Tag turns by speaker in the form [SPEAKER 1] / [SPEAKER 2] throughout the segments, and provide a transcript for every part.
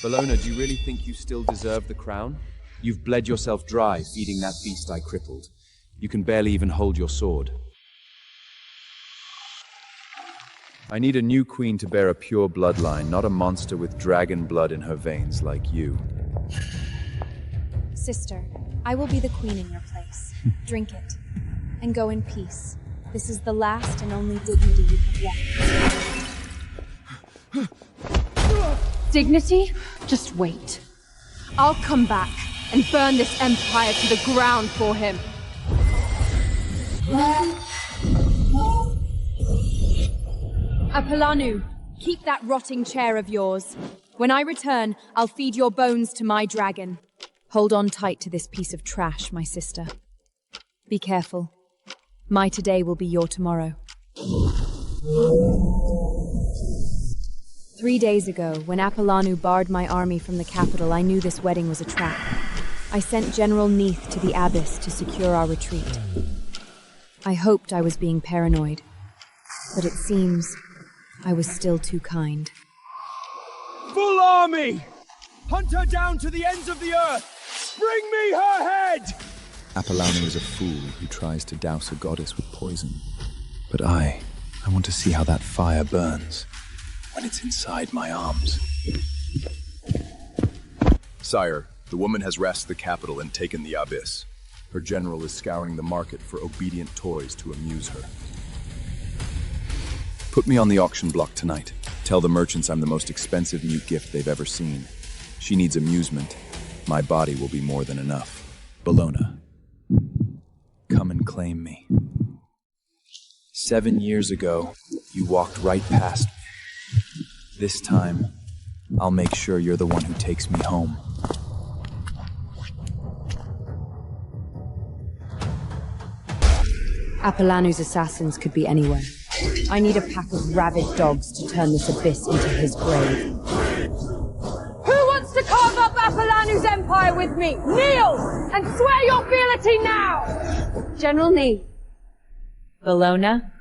[SPEAKER 1] Bellona, do you really think you still deserve the crown? You've bled yourself dry feeding that beast I crippled. You can barely even hold your sword. I need a new queen to bear a pure bloodline, not a monster with dragon blood in her veins like you.
[SPEAKER 2] Sister, I will be the queen in your place. Drink it, and go in peace. This is the last and only dignity you have left.
[SPEAKER 3] Dignity? Just wait. I'll come back and burn this empire to the ground for him. Apollonu, keep that rotting chair of yours. When I return, I'll feed your bones to my dragon.
[SPEAKER 2] Hold on tight to this piece of trash, my sister. Be careful. My today will be your tomorrow. 3 days ago, when Apollonu barred my army from the capital, I knew this wedding was a trap. I sent General Neith to the Abyss to secure our retreat. I hoped I was being paranoid, but it seems I was still too kind.
[SPEAKER 1] Full army! Hunt her down to the ends of the earth! Bring me her head! Apollonu is a fool who tries to douse a goddess with poison. But I want to see how that fire burns when it's inside my arms.
[SPEAKER 4] Sire, the woman has wrested the capital and taken the Abyss. Her general is scouring the market for obedient toys to amuse her. Put me on the auction block tonight. Tell the merchants I'm the most expensive new gift they've ever seen. She needs amusement. My body will be more than enough. Bellona, come and claim me. 7 years ago, you walked right past me. This time, I'll make sure you're the one who takes me home.
[SPEAKER 2] Apollonu's assassins could be anywhere. I need a pack of rabid dogs to turn this abyss into his grave.
[SPEAKER 3] Who wants to carve up Apollon's empire with me? Kneel and swear your fealty now! General Neith.
[SPEAKER 5] Bellona?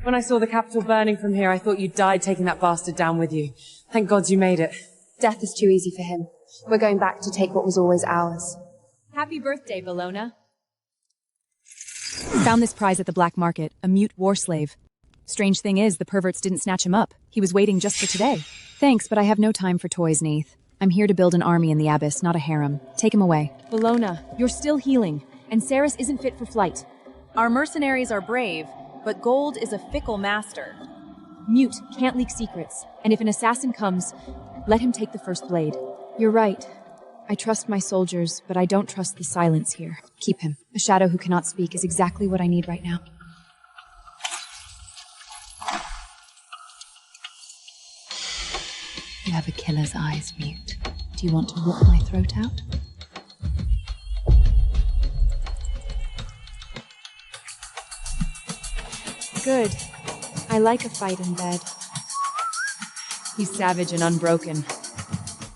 [SPEAKER 5] When I saw the capital burning from here, I thought you died taking that bastard down with you. Thank God you made it.
[SPEAKER 2] Death is too easy for him. We're going back to take what was always ours.
[SPEAKER 5] Happy birthday, Bellona.
[SPEAKER 2] Found this prize at the black market, a mute war slave. Strange thing is, the perverts didn't snatch him up. He was waiting just for today. Thanks, but I have no time for toys, Neith. I'm here to build an army in the Abyss, not a harem. Take him away.
[SPEAKER 6] Bellona, you're still healing, and Ceres isn't fit for flight. Our mercenaries are brave, but Gold is a fickle master. Mute can't leak secrets, and if an assassin comes, let him take the first blade.
[SPEAKER 2] You're right. I trust my soldiers, but I don't trust the silence here. Keep him. A shadow who cannot speak is exactly what I need right now. You have a killer's eyes, Mute. Do you want to rip my throat out? Good. I like a fight in bed.
[SPEAKER 6] He's savage and unbroken.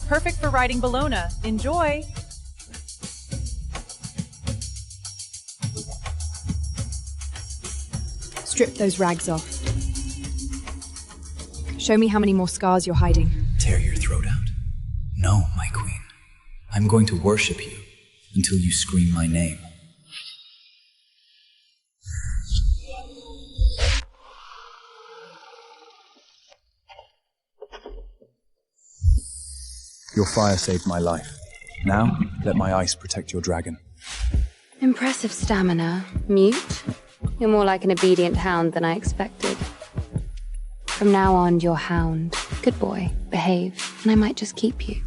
[SPEAKER 6] Perfect for riding Bellona. Enjoy!
[SPEAKER 2] Strip those rags off. Show me how many more scars you're hiding.
[SPEAKER 7] Tear your throat out. No, my queen. I'm going to worship you until you scream my name.
[SPEAKER 4] Your fire saved my life. Now, let my ice protect your dragon.
[SPEAKER 3] Impressive stamina. Mute? You're more like an obedient hound than I expected. From now on, you're hound. Good boy. Behave. And I might just keep you.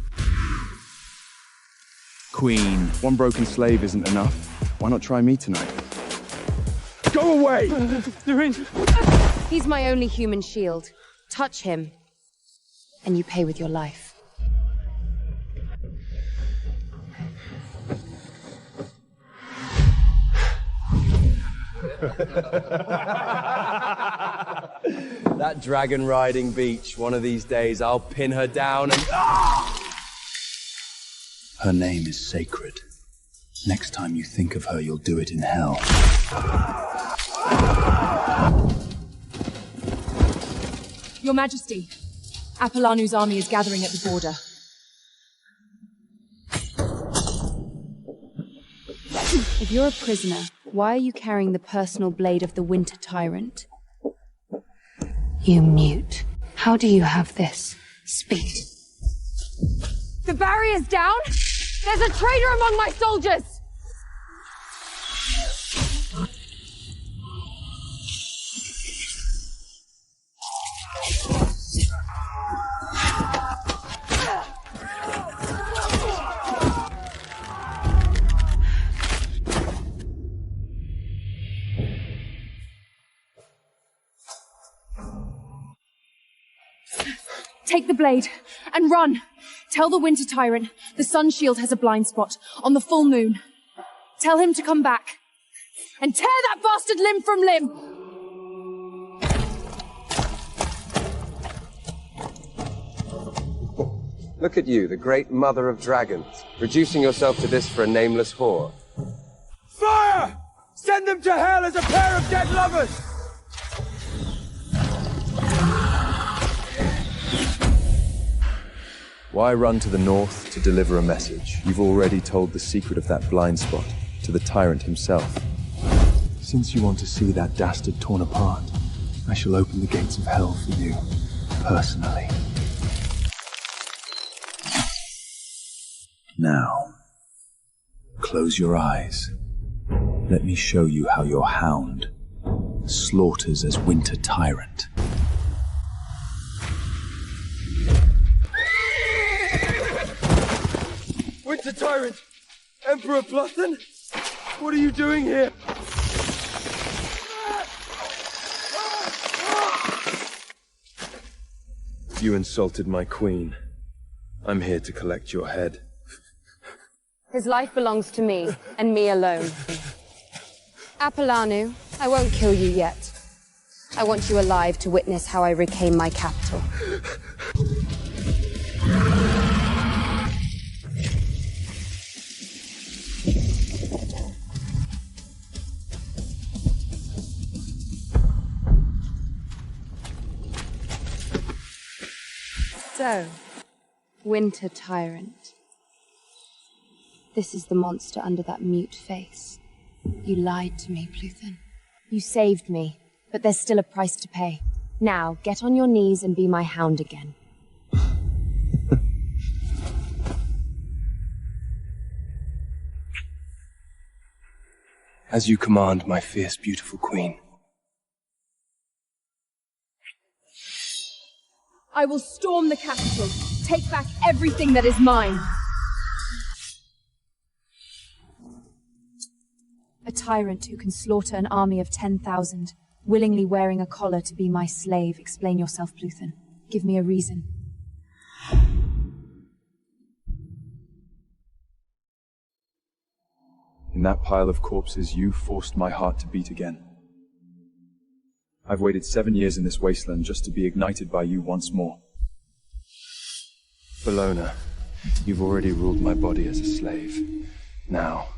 [SPEAKER 1] Queen, one broken slave isn't enough. Why not try me tonight? Go away!
[SPEAKER 3] He's my only human shield. Touch him, and you pay with your life.
[SPEAKER 1] That dragon riding beach, one of these days I'll pin her down and... Ah!
[SPEAKER 4] Her name is sacred. Next time you think of her, you'll do it in hell.
[SPEAKER 6] Your Majesty, Apollonu's army is gathering at the border.
[SPEAKER 2] If you're a prisoner, why are you carrying the personal blade of the Winter Tyrant?
[SPEAKER 3] You mute. How do you have this? Speak.
[SPEAKER 5] The barrier's down? There's a traitor among my soldiers!
[SPEAKER 6] Take the blade and run. Tell the Winter Tyrant the Sun Shield has a blind spot on the full moon. Tell him to come back and tear that bastard limb from limb.
[SPEAKER 8] Look at you, the great mother of dragons, reducing yourself to this for a nameless whore.
[SPEAKER 1] Fire! Send them to hell as a pair of dead lovers!
[SPEAKER 4] Why run to the north to deliver a message? You've already told the secret of that blind spot to the tyrant himself.
[SPEAKER 9] Since you want to see that dastard torn apart, I shall open the gates of hell for you, personally.
[SPEAKER 4] Now, close your eyes. Let me show you how your hound slaughters as Winter Tyrant.
[SPEAKER 1] Winter Tyrant! Emperor Bluthen? What are you doing here?
[SPEAKER 8] You insulted my queen. I'm here to collect your head.
[SPEAKER 3] His life belongs to me, and me alone. Apollanu, I won't kill you yet. I want you alive to witness how I reclaim my capital. So, Winter Tyrant. This is the monster under that mute face. You lied to me, Pluthen.
[SPEAKER 2] You saved me, but there's still a price to pay. Now, get on your knees and be my hound again.
[SPEAKER 9] As you command, my fierce, beautiful queen.
[SPEAKER 6] I will storm the capital, take back everything that is mine.
[SPEAKER 2] A tyrant who can slaughter an army of 10,000, willingly wearing a collar to be my slave. Explain yourself, Pluthen. Give me a reason.
[SPEAKER 4] In that pile of corpses, you forced my heart to beat again. I've waited 7 years in this wasteland just to be ignited by you once more.
[SPEAKER 8] Bellona, you've already ruled my body as a slave. Now,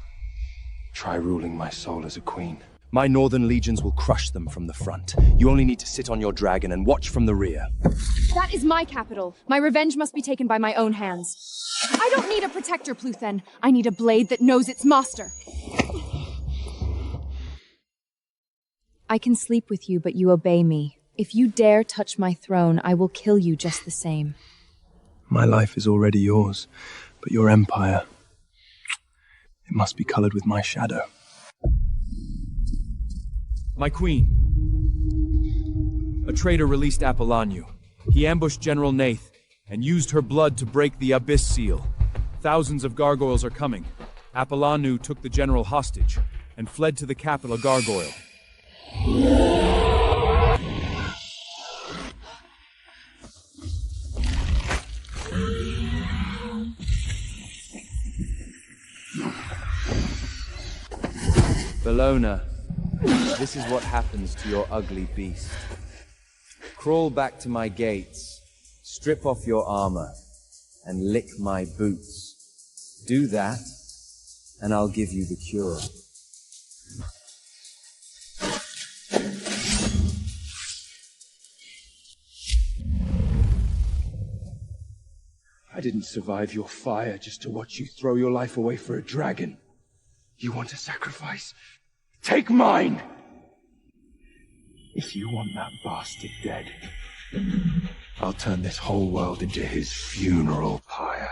[SPEAKER 8] try ruling my soul as a queen.
[SPEAKER 1] My northern legions will crush them from the front. You only need to sit on your dragon and watch from the rear.
[SPEAKER 6] That is my capital. My revenge must be taken by my own hands. I don't need a protector, Pluthen. I need a blade that knows its master.
[SPEAKER 2] I can sleep with you, but you obey me. If you dare touch my throne, I will kill you just the same.
[SPEAKER 9] My life is already yours, but your empire, it must be colored with my shadow.
[SPEAKER 1] My queen. A traitor released Apollanu. He ambushed General Nath and used her blood to break the Abyss seal. Thousands of gargoyles are coming. Apollanu took the general hostage and fled to the capital Gargoyle.
[SPEAKER 10] Bellona, this is what happens to your ugly beast. Crawl back to my gates, strip off your armor, and lick my boots. Do that, and I'll give you the cure.
[SPEAKER 9] I didn't survive your fire just to watch you throw your life away for a dragon.
[SPEAKER 8] You want a sacrifice? Take mine! If you want that bastard dead, I'll turn this whole world into his funeral pyre.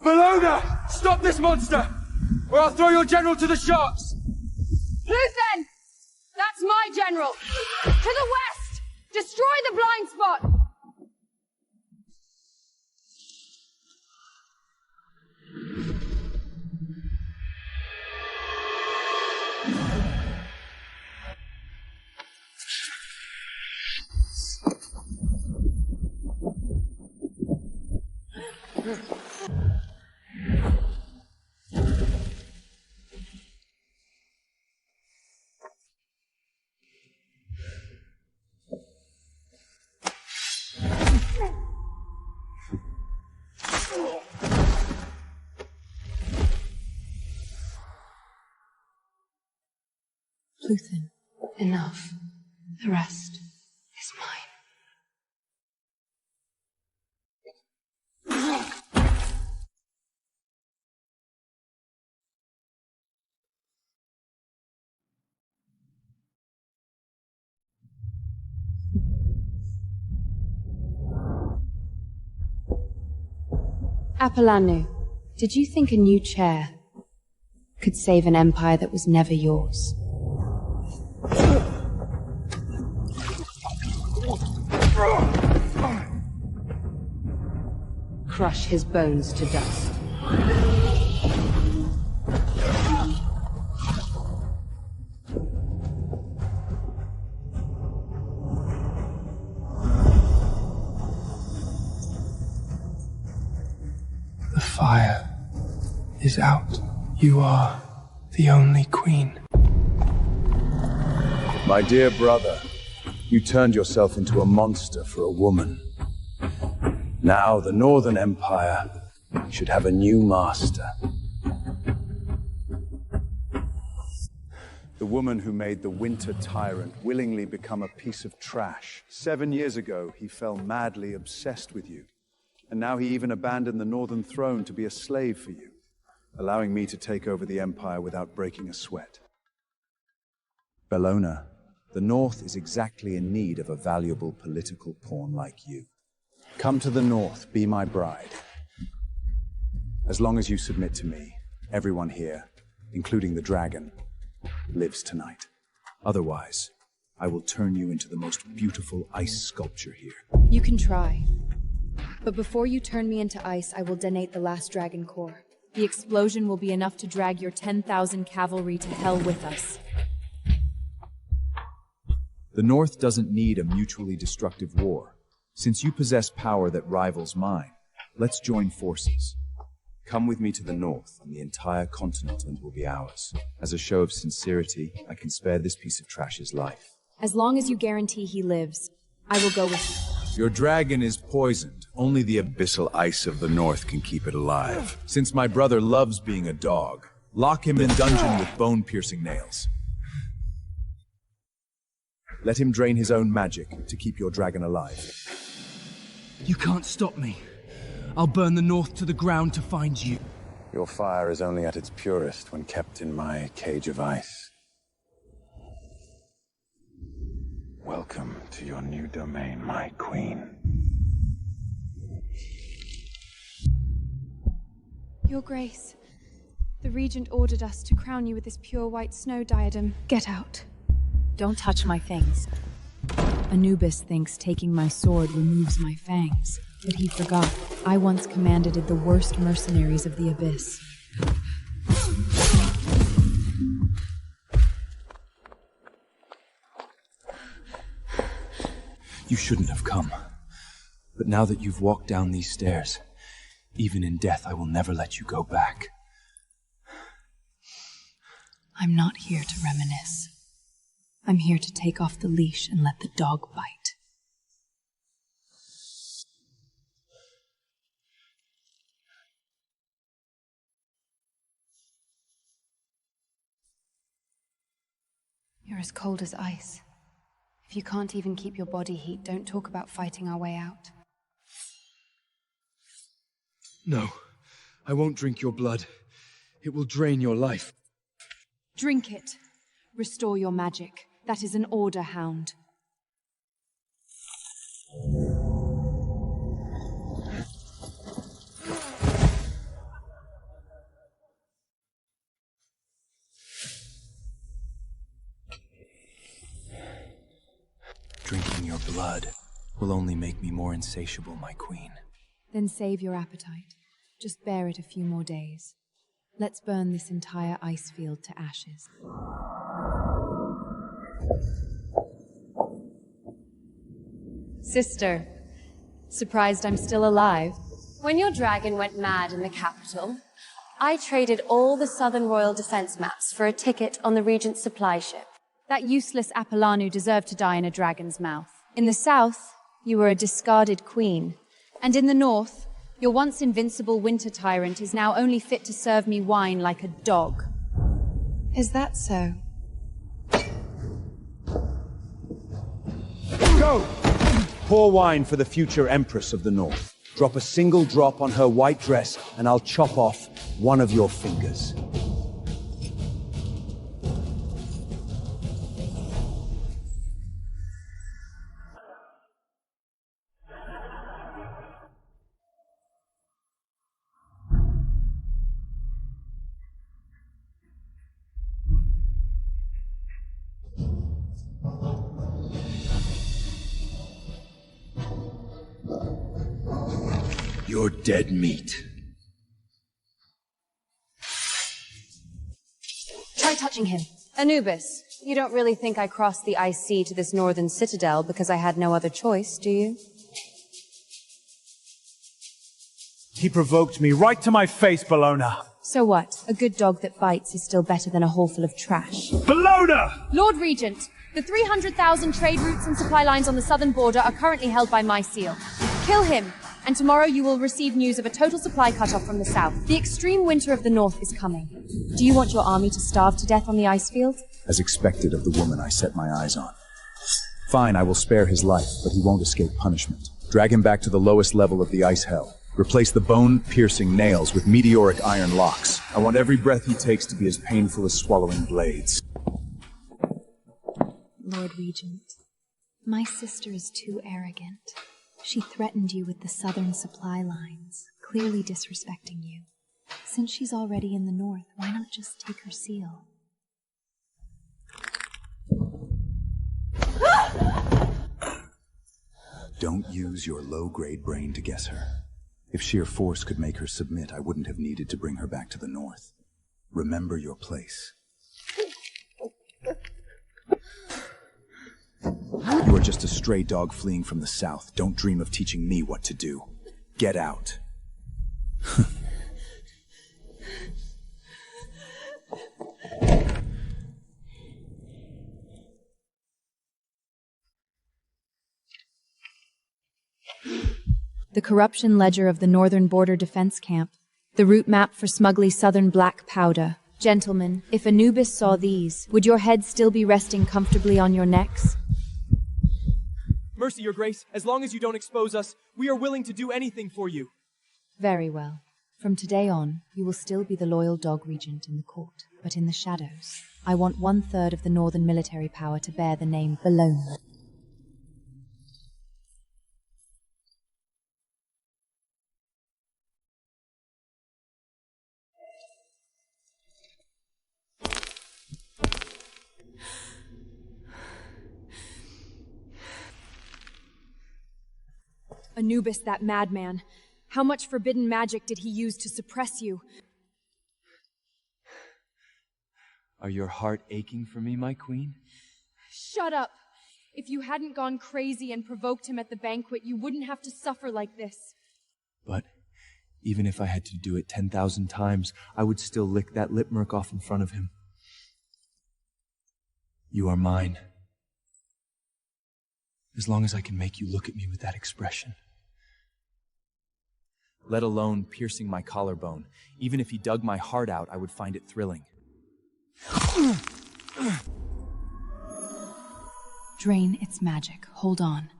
[SPEAKER 8] Bologna! Stop this monster! Or I'll throw your general to the sharks!
[SPEAKER 3] Luthen! That's my general! To the west! Destroy the blind spot!
[SPEAKER 2] Luthen.
[SPEAKER 3] Enough. The rest is mine. Apollanu, did you think a new chair could save an empire that was never yours? Crush his bones to dust.
[SPEAKER 8] The fire is out. You are the only queen.
[SPEAKER 4] My dear brother, you turned yourself into a monster for a woman. Now the Northern Empire should have a new master. The woman who made the Winter Tyrant willingly become a piece of trash. 7 years ago, he fell madly obsessed with you. And now he even abandoned the Northern Throne to be a slave for you, allowing me to take over the Empire without breaking a sweat. Bellona, the North is exactly in need of a valuable political pawn like you. Come to the North, be my bride. As long as you submit to me, everyone here, including the dragon, lives tonight. Otherwise, I will turn you into the most beautiful ice sculpture here.
[SPEAKER 2] You can try. But before you turn me into ice, I will detonate the last dragon core. The explosion will be enough to drag your 10,000 cavalry to hell with us.
[SPEAKER 4] The North doesn't need a mutually destructive war. Since you possess power that rivals mine, let's join forces. Come with me to the North, and the entire continent will be ours. As a show of sincerity, I can spare this piece of trash his life.
[SPEAKER 2] As long as you guarantee he lives, I will go with you.
[SPEAKER 4] Your dragon is poisoned. Only the abyssal ice of the North can keep it alive. Since my brother loves being a dog, lock him in a dungeon with bone-piercing nails. Let him drain his own magic to keep your dragon alive.
[SPEAKER 1] You can't stop me. I'll burn the North to the ground to find you.
[SPEAKER 4] Your fire is only at its purest when kept in my cage of ice. Welcome to your new domain, my queen.
[SPEAKER 2] Your Grace, the Regent ordered us to crown you with this pure white snow diadem. Get out.
[SPEAKER 6] Don't touch my things.
[SPEAKER 2] Anubis thinks taking my sword removes my fangs, but he forgot. I once commanded the worst mercenaries of the Abyss.
[SPEAKER 9] You shouldn't have come. But now that you've walked down these stairs, even in death I will never let you go back.
[SPEAKER 2] I'm not here to reminisce. I'm here to take off the leash and let the dog bite. You're as cold as ice.
[SPEAKER 3] If you can't even keep your body heat, don't talk about fighting our way out.
[SPEAKER 9] No, I won't drink your blood. It will drain your life.
[SPEAKER 2] Drink it. Restore your magic. That is an order, Hound.
[SPEAKER 9] Drinking your blood will only make me more insatiable, my queen.
[SPEAKER 2] Then save your appetite. Just bear it a few more days. Let's burn this entire ice field to ashes.
[SPEAKER 5] Sister, surprised I'm still alive?
[SPEAKER 3] When your dragon went mad in the capital, I traded all the Southern Royal Defense maps for a ticket on the Regent's supply ship.
[SPEAKER 2] That useless Apollanu deserved to die in a dragon's mouth. In the south, you were a discarded queen. And in the north, your once invincible winter tyrant is now only fit to serve me wine like a dog.
[SPEAKER 3] Is that so?
[SPEAKER 1] Go! Pour wine for the future Empress of the North. Drop a single drop on her white dress, and I'll chop off one of your fingers. You're dead meat.
[SPEAKER 2] Try touching him.
[SPEAKER 3] Anubis, you don't really think I crossed the ice sea to this northern citadel because I had no other choice, do you?
[SPEAKER 1] He provoked me right to my face, Bellona.
[SPEAKER 2] So what? A good dog that bites is still better than a hole full of trash.
[SPEAKER 1] Bellona!
[SPEAKER 2] Lord Regent, the 300,000 trade routes and supply lines on the southern border are currently held by my seal. Kill him, and tomorrow you will receive news of a total supply cutoff from the south. The extreme winter of the north is coming. Do you want your army to starve to death on the ice field?
[SPEAKER 4] As expected of the woman I set my eyes on. Fine, I will spare his life, but he won't escape punishment. Drag him back to the lowest level of the ice hell. Replace the bone-piercing nails with meteoric iron locks. I want every breath he takes to be as painful as swallowing blades.
[SPEAKER 2] Lord Regent, my sister is too arrogant. She threatened you with the southern supply lines, clearly disrespecting you. Since she's already in the north, why not just take her seal?
[SPEAKER 4] Don't use your low-grade brain to guess her. If sheer force could make her submit, I wouldn't have needed to bring her back to the north. Remember your place. You are just a stray dog fleeing from the south. Don't dream of teaching me what to do. Get out.
[SPEAKER 2] The corruption ledger of the Northern Border Defense Camp. The route map for smugly southern black powder. Gentlemen, if Anubis saw these, would your heads still be resting comfortably on your necks?
[SPEAKER 9] Mercy, Your Grace. As long as you don't expose us, we are willing to do anything for you.
[SPEAKER 2] Very well. From today on, you will still be the loyal dog regent in the court, but in the shadows. I want 1/3 of the northern military power to bear the name Bellona. Anubis, that madman. How much forbidden magic did he use to suppress you?
[SPEAKER 9] Are your heart aching for me, my queen?
[SPEAKER 2] Shut up! If you hadn't gone crazy and provoked him at the banquet, you wouldn't have to suffer like this.
[SPEAKER 9] But even if I had to do it 10,000 times, I would still lick that lip murk off in front of him. You are mine. As long as I can make you look at me with that expression. Let alone piercing my collarbone. Even if he dug my heart out, I would find it thrilling.
[SPEAKER 6] Drain its magic. Hold on.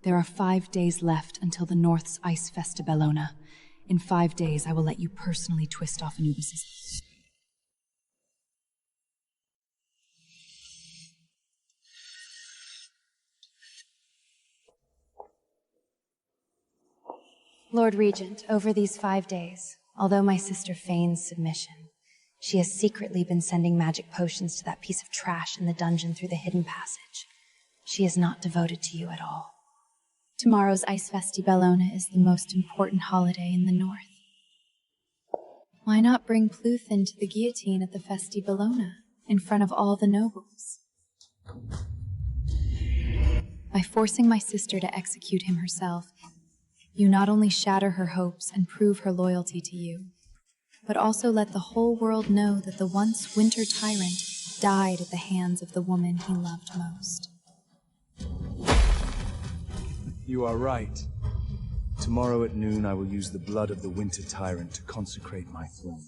[SPEAKER 6] There are 5 days left until the North's Ice Festa Bellona. In 5 days, I will let you personally twist off Anubis's.
[SPEAKER 3] Lord Regent, over these 5 days, although my sister feigns submission, she has secretly been sending magic potions to that piece of trash in the dungeon through the hidden passage. She is not devoted to you at all. Tomorrow's Ice Festi Bellona is the most important holiday in the North. Why not bring Pluthin to the guillotine at the Festi Bellona, in front of all the nobles? By forcing my sister to execute him herself, you not only shatter her hopes and prove her loyalty to you, but also let the whole world know that the once winter tyrant died at the hands of the woman he loved most.
[SPEAKER 9] You are right. Tomorrow at noon I will use the blood of the winter tyrant to consecrate my throne.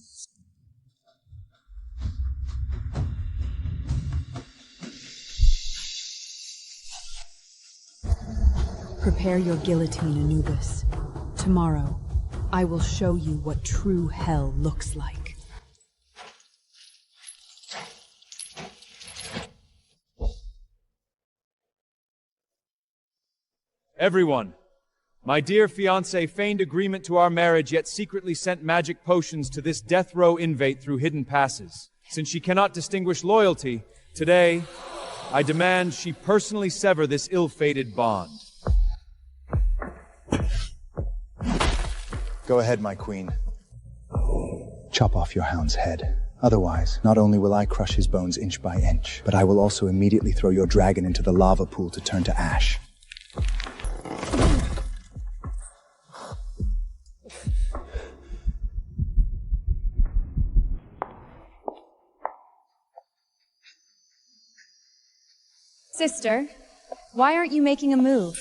[SPEAKER 6] Prepare your guillotine, Anubis. Tomorrow, I will show you what true hell looks like.
[SPEAKER 10] Everyone, my dear fiancé feigned agreement to our marriage, yet secretly sent magic potions to this death row inmate through hidden passes. Since she cannot distinguish loyalty, today, I demand she personally sever this ill-fated bond.
[SPEAKER 7] Go ahead, my queen. Chop off your hound's head. Otherwise, not only will I crush his bones inch by inch, but I will also immediately throw your dragon into the lava pool to turn to ash.
[SPEAKER 2] Sister, why aren't you making a move?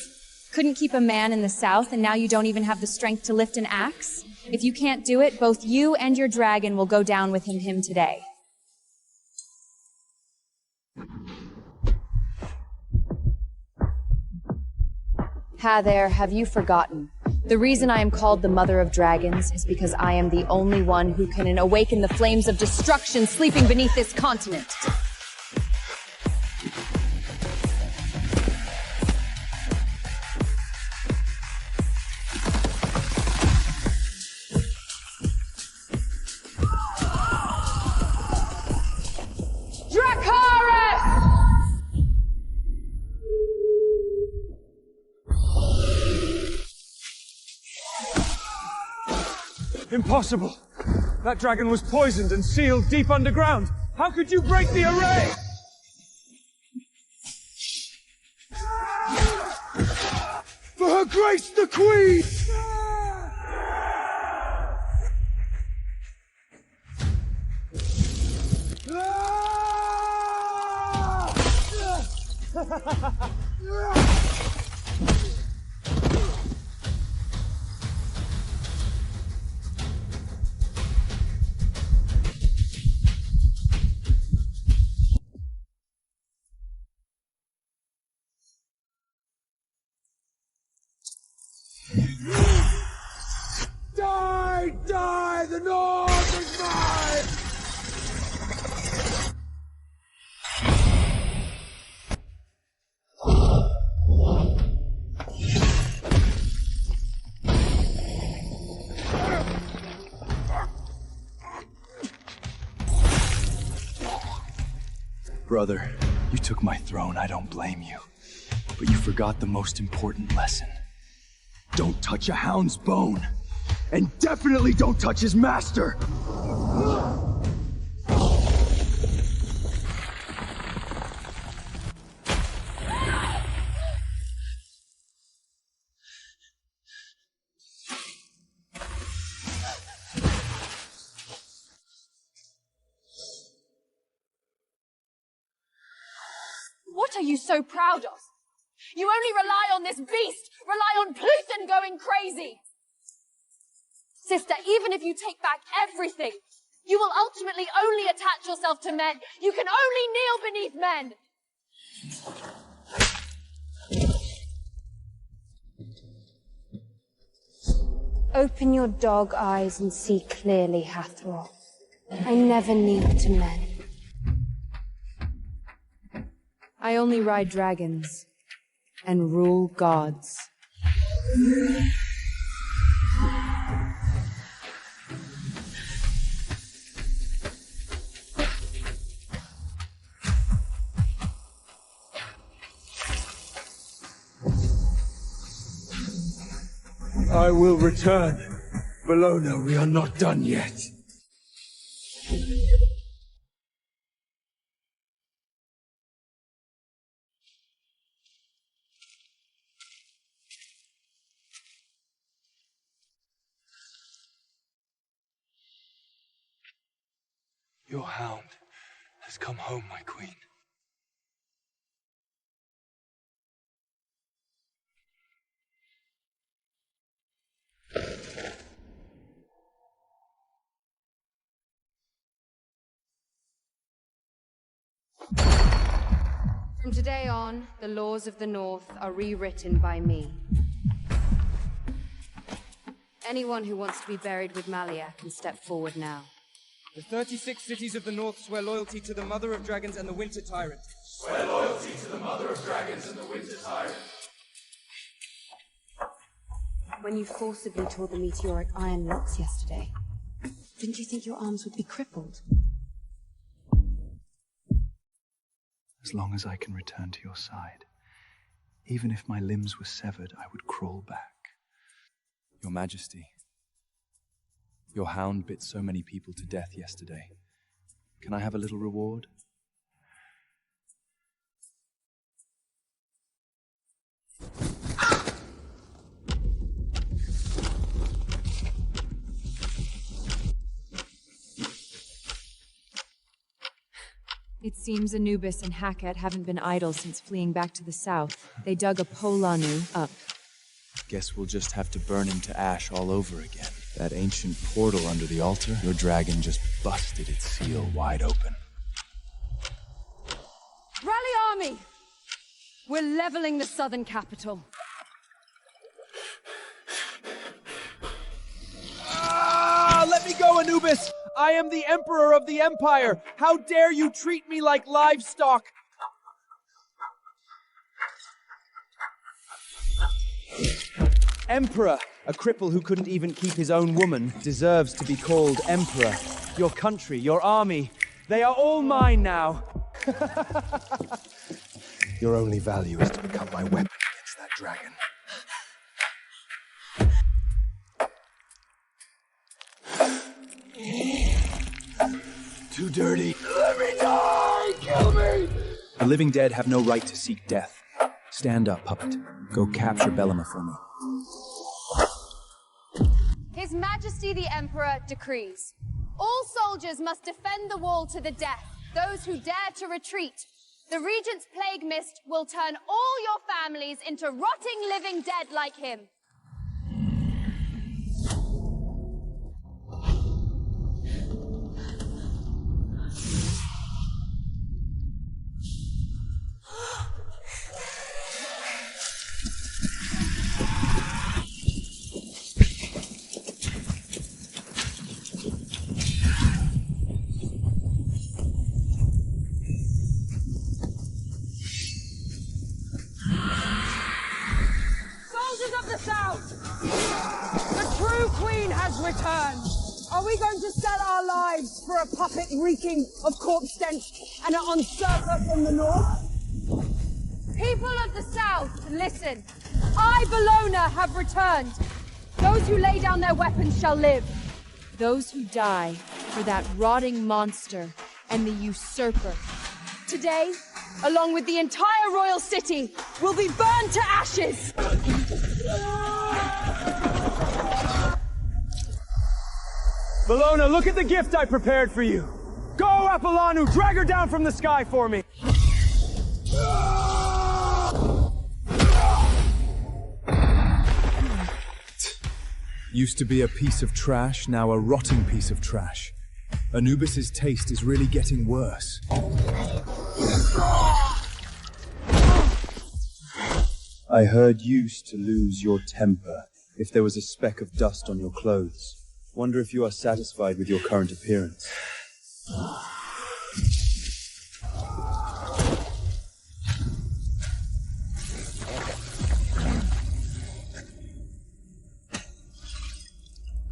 [SPEAKER 2] Couldn't keep a man in the south, and now you don't even have the strength to lift an axe? If you can't do it, both you and your dragon will go down with him today. Ha there, have you forgotten? The reason I am called the Mother of Dragons is because I am the only one who can awaken the flames of destruction sleeping beneath this continent.
[SPEAKER 1] Impossible! That dragon was poisoned and sealed deep underground. How could you break the array? For her grace the Queen! Die! Die! The North is mine!
[SPEAKER 9] Brother, you took my throne, I don't blame you. But you forgot the most important lesson. Don't touch a hound's bone. And definitely don't touch his master!
[SPEAKER 6] What are you so proud of? You only rely on this beast! Rely on Pluthin going crazy! Sister, even if you take back everything, you will ultimately only attach yourself to men. You can only kneel beneath men!
[SPEAKER 3] Open your dog eyes and see clearly, Hathor. I never kneel to men.
[SPEAKER 2] I only ride dragons and rule gods.
[SPEAKER 9] I will return. Bologna, we are not done yet. Your hound has come home, my queen.
[SPEAKER 3] From today on, the laws of the North are rewritten by me. Anyone who wants to be buried with Malia can step forward now.
[SPEAKER 11] The 36 cities of the North swear loyalty to the Mother of Dragons and the Winter Tyrant.
[SPEAKER 12] Swear loyalty to the Mother of Dragons and the Winter Tyrant.
[SPEAKER 3] When you forcibly tore the meteoric iron locks yesterday, didn't you think your arms would be crippled?
[SPEAKER 7] As long as I can return to your side, even if my limbs were severed, I would crawl back.
[SPEAKER 4] Your Majesty, your hound bit so many people to death yesterday. Can I have a little reward?
[SPEAKER 2] It seems Anubis and Hackett haven't been idle since fleeing back to the south. They dug a Polanu up.
[SPEAKER 4] Guess we'll just have to burn him to ash all over again. That ancient portal under the altar, your dragon just busted its seal wide open.
[SPEAKER 3] Rally army! We're leveling the southern capital.
[SPEAKER 11] Ah! Let me go, Anubis! I am the Emperor of the Empire! How dare you treat me like livestock! Emperor, a cripple who couldn't even keep his own woman, deserves to be called Emperor. Your country, your army, they are all mine now.
[SPEAKER 9] Your only value is to become my weapon against that dragon. Too dirty. Let me die! Kill me!
[SPEAKER 4] The living dead have no right to seek death. Stand up, puppet. Go capture Bellama for me.
[SPEAKER 3] His Majesty the Emperor decrees. All soldiers must defend the wall to the death. Those who dare to retreat. The Regent's plague mist will turn all your families into rotting living dead like him.
[SPEAKER 13] Return. Are we going to sell our lives for a puppet reeking of corpse stench and an usurper from the north?
[SPEAKER 3] People of the south, listen. I, Bologna, have returned. Those who lay down their weapons shall live.
[SPEAKER 2] Those who die for that rotting monster and the usurper.
[SPEAKER 3] Today, along with the entire royal city, will be burned to ashes.
[SPEAKER 11] Bologna, look at the gift I prepared for you. Go, Apollonu, drag her down from the sky for me.
[SPEAKER 4] Used to be a piece of trash, now a rotting piece of trash. Anubis's taste is really getting worse. I heard you used to lose your temper If there was a speck of dust on your clothes, wonder if you are satisfied with your current appearance.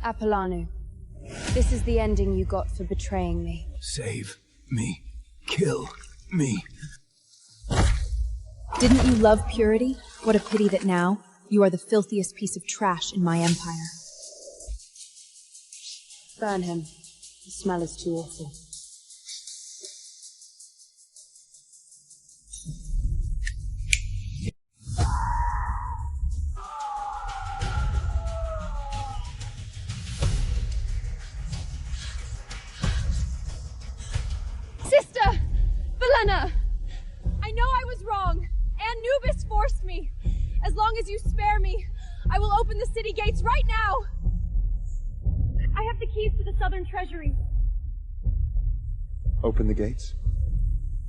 [SPEAKER 2] Apollonu, this is the ending you got for betraying me.
[SPEAKER 9] Save me. Kill me.
[SPEAKER 6] Didn't you love purity? What a pity that now you are the filthiest piece of trash in my empire.
[SPEAKER 2] Burn him. The smell is too awful.
[SPEAKER 6] Sister! Valena! I know I was wrong. Anubis forced me. As long as you spare me, I will open the city gates right now. I have the keys to the southern treasury.
[SPEAKER 4] Open the gates?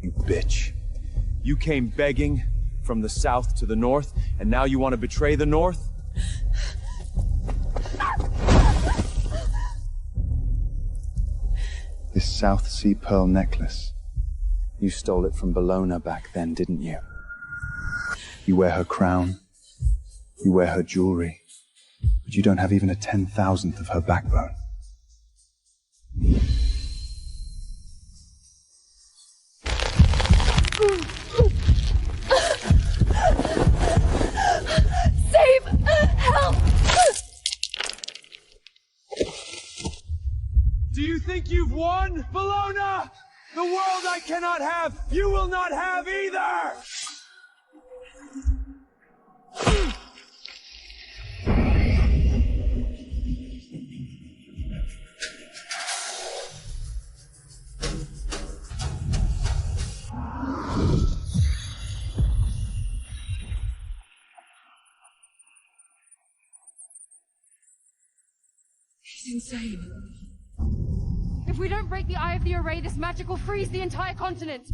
[SPEAKER 9] You bitch.
[SPEAKER 11] You came begging from the south to the north, and now you want to betray the north?
[SPEAKER 7] This South Sea pearl necklace. You stole it from Bellona back then, didn't you? You wear her crown. You wear her jewelry. But you don't have even a 10,000th of her backbone.
[SPEAKER 6] Save! Help!
[SPEAKER 11] Do you think you've won, Bellona? The world I cannot have, you will not have either!
[SPEAKER 14] He's insane. If we don't break the eye of the array, this magic will freeze the entire continent.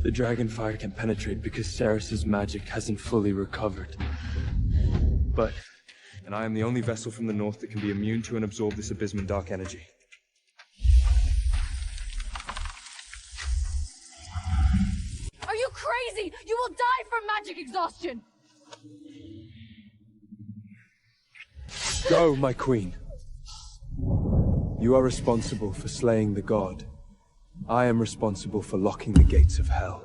[SPEAKER 8] The dragonfire can penetrate because Ceres's magic hasn't fully recovered. But,
[SPEAKER 12] And I am the only vessel from the north that can be immune to and absorb this abysmal dark energy.
[SPEAKER 14] Are you crazy? You will die from magic exhaustion!
[SPEAKER 8] go, my queen. You are responsible for slaying the god. I am responsible for locking the gates of hell.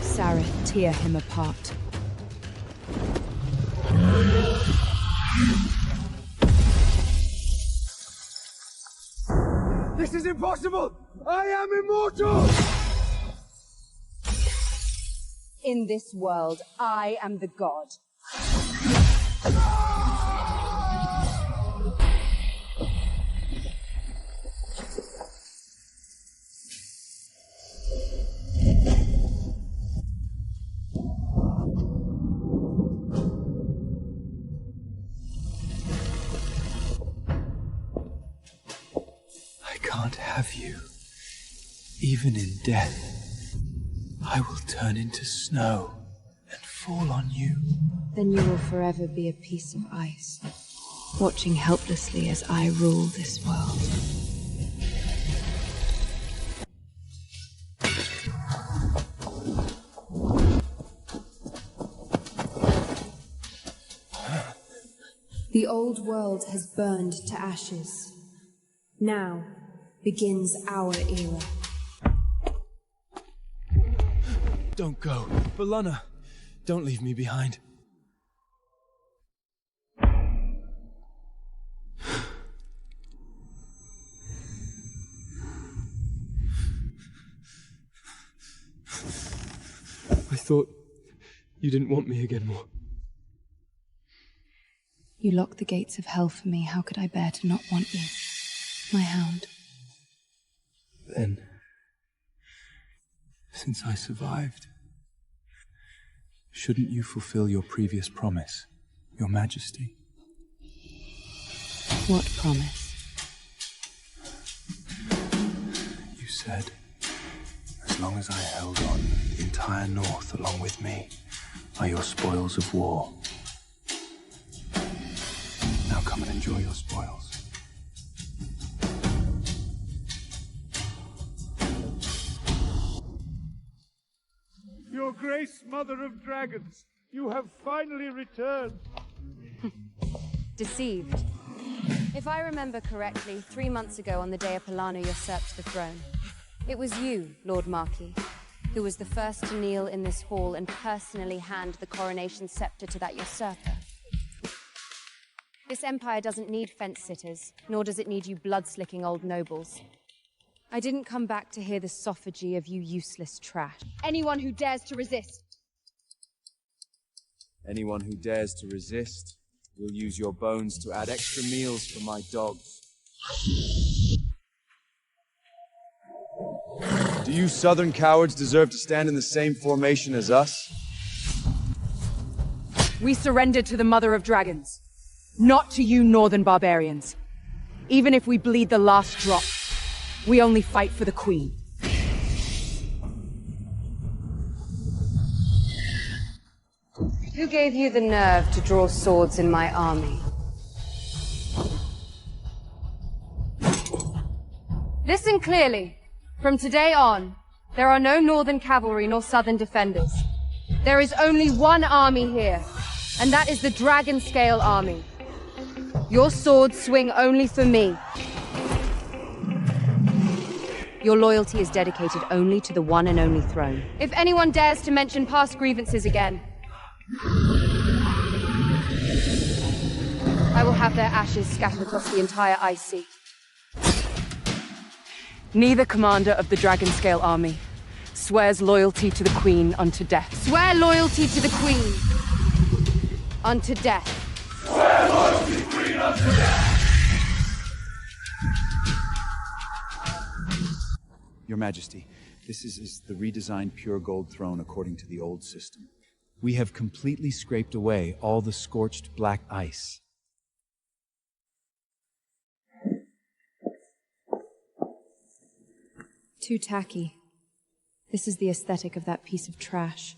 [SPEAKER 2] Sarah, tear him apart.
[SPEAKER 11] This is impossible! I am immortal!
[SPEAKER 2] In this world, I am the god.
[SPEAKER 9] I can't have you. Even in death, I will turn into snow and fall on you.
[SPEAKER 2] Then you will forever be a piece of ice, watching helplessly as I rule this world. The old world has burned to ashes. Now begins our era.
[SPEAKER 8] Don't go. Bellona, don't leave me behind. I thought you didn't want me again more.
[SPEAKER 2] You locked the gates of hell for me. How could I bear to not want you? My hound.
[SPEAKER 8] Then, since I survived, shouldn't you fulfill your previous promise?
[SPEAKER 7] Your Majesty.
[SPEAKER 2] What promise?
[SPEAKER 7] You said, as long as I held on, the entire North, along with me, are your spoils of war. Now come and enjoy your spoils.
[SPEAKER 15] Your Grace, Mother of Dragons, you have finally returned.
[SPEAKER 3] Deceived. If I remember correctly, 3 months ago on the day Apollono usurped the throne, it was you, Lord Marquis, who was the first to kneel in this hall and personally hand the coronation scepter to that usurper. This empire doesn't need fence-sitters, nor does it need you blood-slicking old nobles. I didn't come back to hear the sophagy of you useless trash. Anyone who dares to resist.
[SPEAKER 10] Anyone who dares to resist will use your bones to add extra meals for my dogs. Do you southern cowards deserve to stand in the same formation as us?
[SPEAKER 5] We surrendered to the Mother of Dragons, not to you northern barbarians. Even if we bleed the last drop, we only fight for the Queen.
[SPEAKER 3] Who gave you the nerve to draw swords in my army? Listen clearly. From today on, there are no northern cavalry nor southern defenders. There is only one army here, and that is the Dragon-Scale army. Your swords swing only for me. Your loyalty is dedicated only to the one and only throne. If anyone dares to mention past grievances again, I will have their ashes scattered across the entire Ice Sea.
[SPEAKER 5] Neither commander of the Dragon-Scale army swears loyalty to the Queen unto death.
[SPEAKER 3] Swear loyalty to the Queen unto death.
[SPEAKER 15] Swear loyalty to the Queen unto death.
[SPEAKER 7] Your Majesty, this is the redesigned pure gold throne according to the old system. We have completely scraped away all the scorched black ice.
[SPEAKER 2] Too tacky. This is the aesthetic of that piece of trash.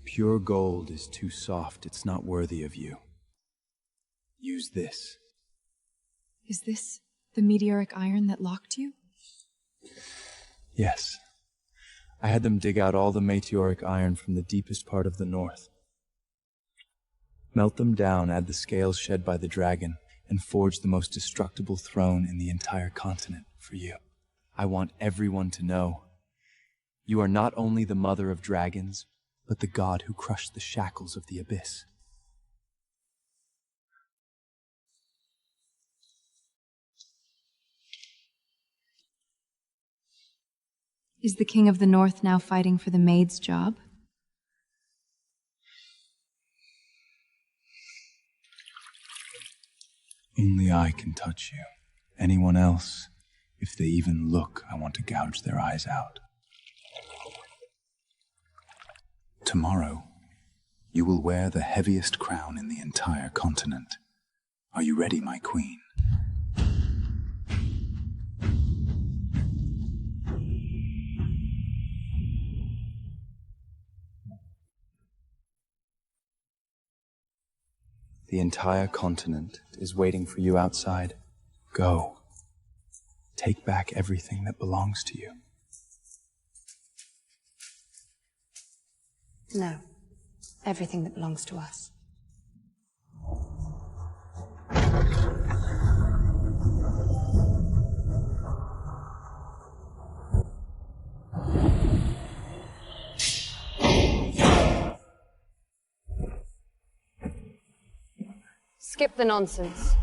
[SPEAKER 7] Pure gold is too soft. It's not worthy of you. Use this.
[SPEAKER 2] Is this the meteoric iron that locked you?
[SPEAKER 7] Yes. I had them dig out all the meteoric iron from the deepest part of the north. Melt them down, add the scales shed by the dragon, and forge the most destructible throne in the entire continent for you. I want everyone to know you are not only the mother of dragons, but the god who crushed the shackles of the abyss.
[SPEAKER 2] Is the King of the North now fighting for the maid's job?
[SPEAKER 7] Only I can touch you. Anyone else, if they even look, I want to gouge their eyes out. Tomorrow, you will wear the heaviest crown in the entire continent. Are you ready, my queen? The entire continent is waiting for you outside. Go. Take back everything that belongs to you.
[SPEAKER 3] No. Everything that belongs to us. Skip the nonsense.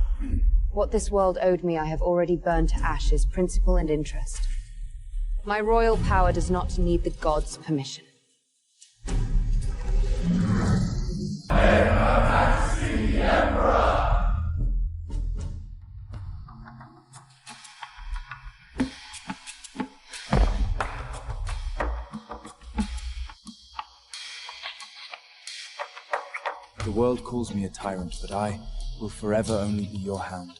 [SPEAKER 3] What this world owed me, I have already burned to ashes, principle and interest. My royal power does not need the gods' permission.
[SPEAKER 15] Her Majesty the Emperor!
[SPEAKER 7] The world calls me a tyrant, but I will forever only be your hound.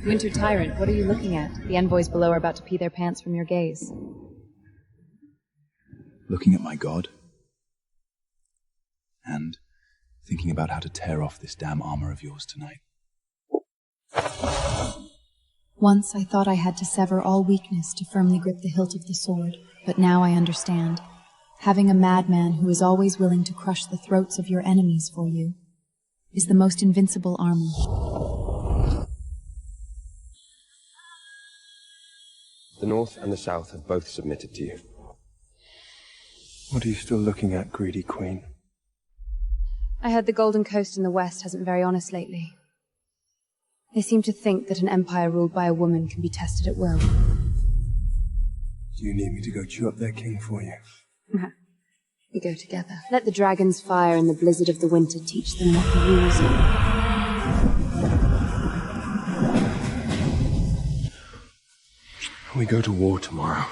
[SPEAKER 6] Winter Tyrant, what are you looking at? The envoys below are about to pee their pants from your gaze.
[SPEAKER 7] Looking at my god. And thinking about how to tear off this damn armor of yours tonight.
[SPEAKER 2] Once I thought I had to sever all weakness to firmly grip the hilt of the sword, but now I understand. Having a madman who is always willing to crush the throats of your enemies for you is the most invincible armor.
[SPEAKER 8] The North and the South have both submitted to you. What are you still looking at, greedy queen?
[SPEAKER 3] I heard the Golden Coast in the West hasn't been very honest lately. They seem to think that an empire ruled by a woman can be tested at will.
[SPEAKER 8] Do you need me to go chew up their king for you?
[SPEAKER 3] We go together. Let the dragon's fire and the blizzard of the winter teach them what the rules are.
[SPEAKER 8] We go to war tomorrow.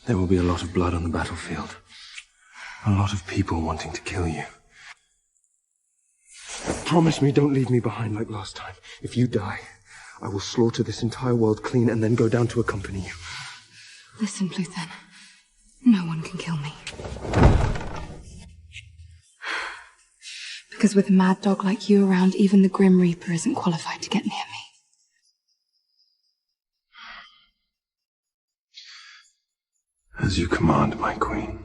[SPEAKER 8] There will be a lot of blood on the battlefield. A lot of people wanting to kill you. Promise me don't leave me behind like last time. If you die, I will slaughter this entire world clean and then go down to accompany you.
[SPEAKER 3] Listen, Pluthen. No one can kill me. Because with a mad dog like you around, even the Grim Reaper isn't qualified to get near me.
[SPEAKER 8] As you command, my queen.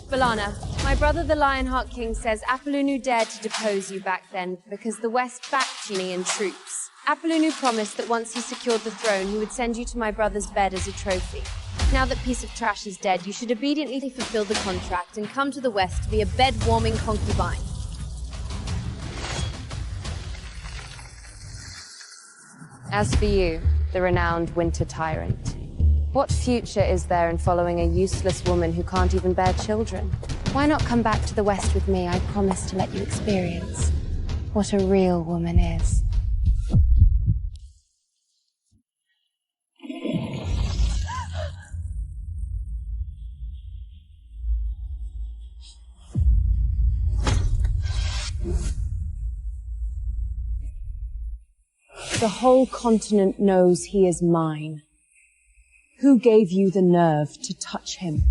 [SPEAKER 3] B'Elanna, my brother the Lionheart King says Apollonu dared to depose you back then because the West backed you and troops. Apollonu promised that once he secured the throne, he would send you to my brother's bed as a trophy. Now that piece of trash is dead, you should obediently fulfill the contract and come to the West to be a bed-warming concubine. As for you, the renowned Winter Tyrant, what future is there in following a useless woman who can't even bear children? Why not come back to the West with me? I promise to let you experience what a real woman is.
[SPEAKER 5] The whole continent knows he is mine. Who gave you the nerve to touch him?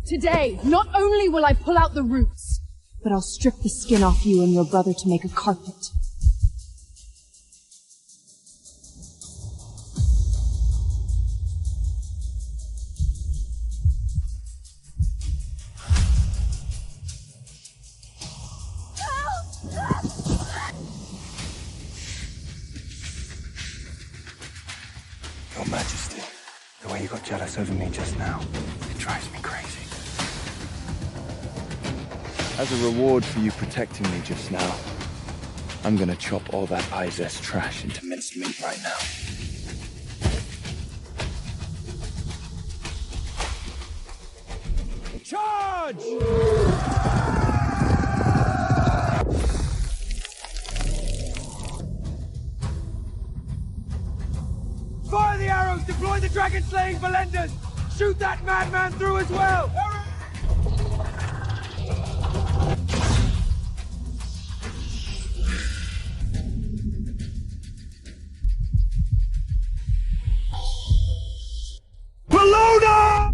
[SPEAKER 5] Today, not only will I pull out the roots, but I'll strip the skin off you and your brother to make a carpet.
[SPEAKER 8] Your Majesty, the way you got jealous over me just now, it drives me crazy.
[SPEAKER 7] As a reward for you protecting me just now, I'm gonna chop all that ISS trash into minced meat right now.
[SPEAKER 1] Charge! Fire the arrows! Deploy the dragon-slaying Valendas! Shoot that madman through as well! B'Elanna!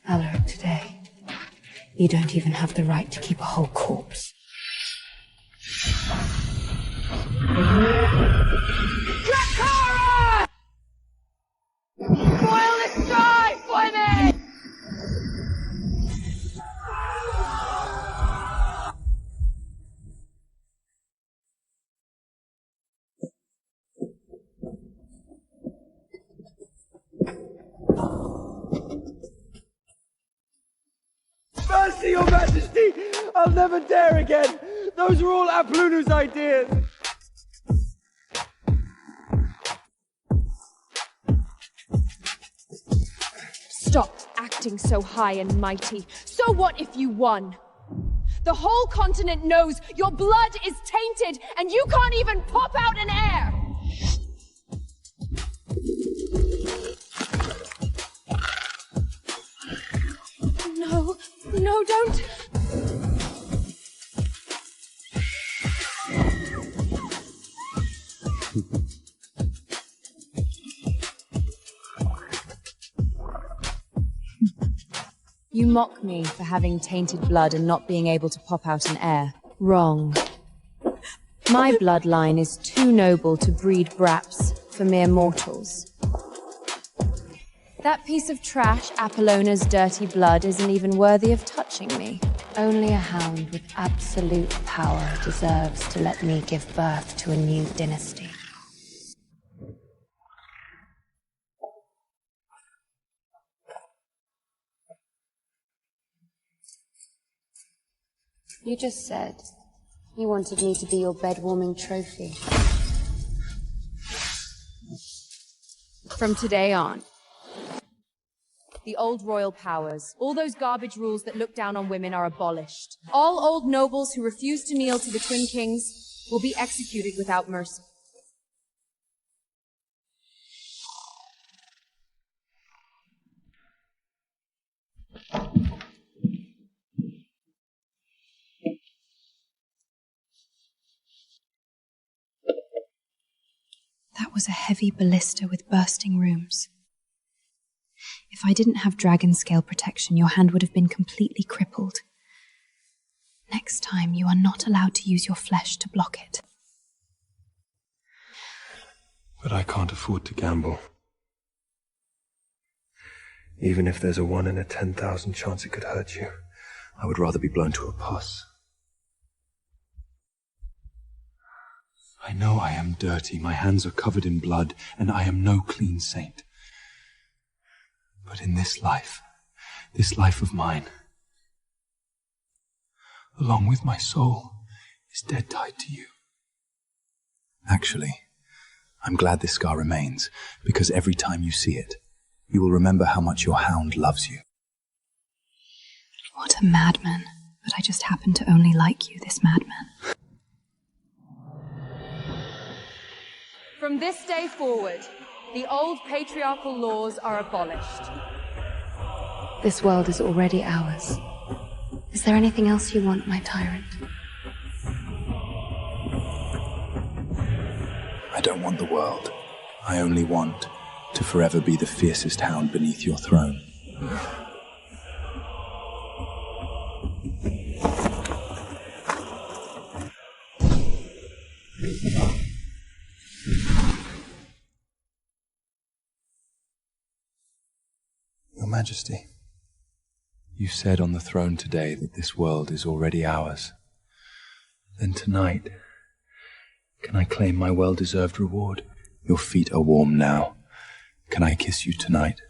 [SPEAKER 3] Alaric, today, you don't even have the right to keep a whole corpse.
[SPEAKER 11] I'll never dare again! Those were all Apollunu's ideas!
[SPEAKER 6] Stop acting so high and mighty. So what if you won? The whole continent knows your blood is tainted and you can't even pop out an heir! No, no, don't!
[SPEAKER 2] You mock me for having tainted blood and not being able to pop out an heir. Wrong. My bloodline is too noble to breed brats for mere mortals. That piece of trash, Apollona's dirty blood, isn't even worthy of touching me.
[SPEAKER 3] Only a hound with absolute power deserves to let me give birth to a new dynasty. You just said you wanted me to be your bed-warming trophy.
[SPEAKER 2] From today on, the old royal powers, all those garbage rules that look down on women are abolished. All old nobles who refuse to kneel to the Twin Kings will be executed without mercy. That was a heavy ballista with bursting rooms. If I didn't have dragon scale protection, your hand would have been completely crippled. Next time, you are not allowed to use your flesh to block it.
[SPEAKER 8] But I can't afford to gamble. Even if there's a 1 in 10,000 chance it could hurt you, I would rather be blown to a pus.
[SPEAKER 9] I know I am dirty, my hands are covered in blood, and I am no clean saint. But in this life of mine, along with my soul, is dead tied to you. Actually, I'm glad this scar remains, because every time you see it, you will remember how much your hound loves you.
[SPEAKER 2] What a madman. But I just happen to only like you, this madman.
[SPEAKER 5] From this day forward, the old patriarchal laws are abolished.
[SPEAKER 3] This world is already ours. Is there anything else you want, my tyrant?
[SPEAKER 4] I don't want the world. I only want to forever be the fiercest hound beneath your throne. Your Majesty, you said on the throne today that this world is already ours. Then tonight, can I claim my well-deserved reward? Your feet are warm now. Can I kiss you tonight?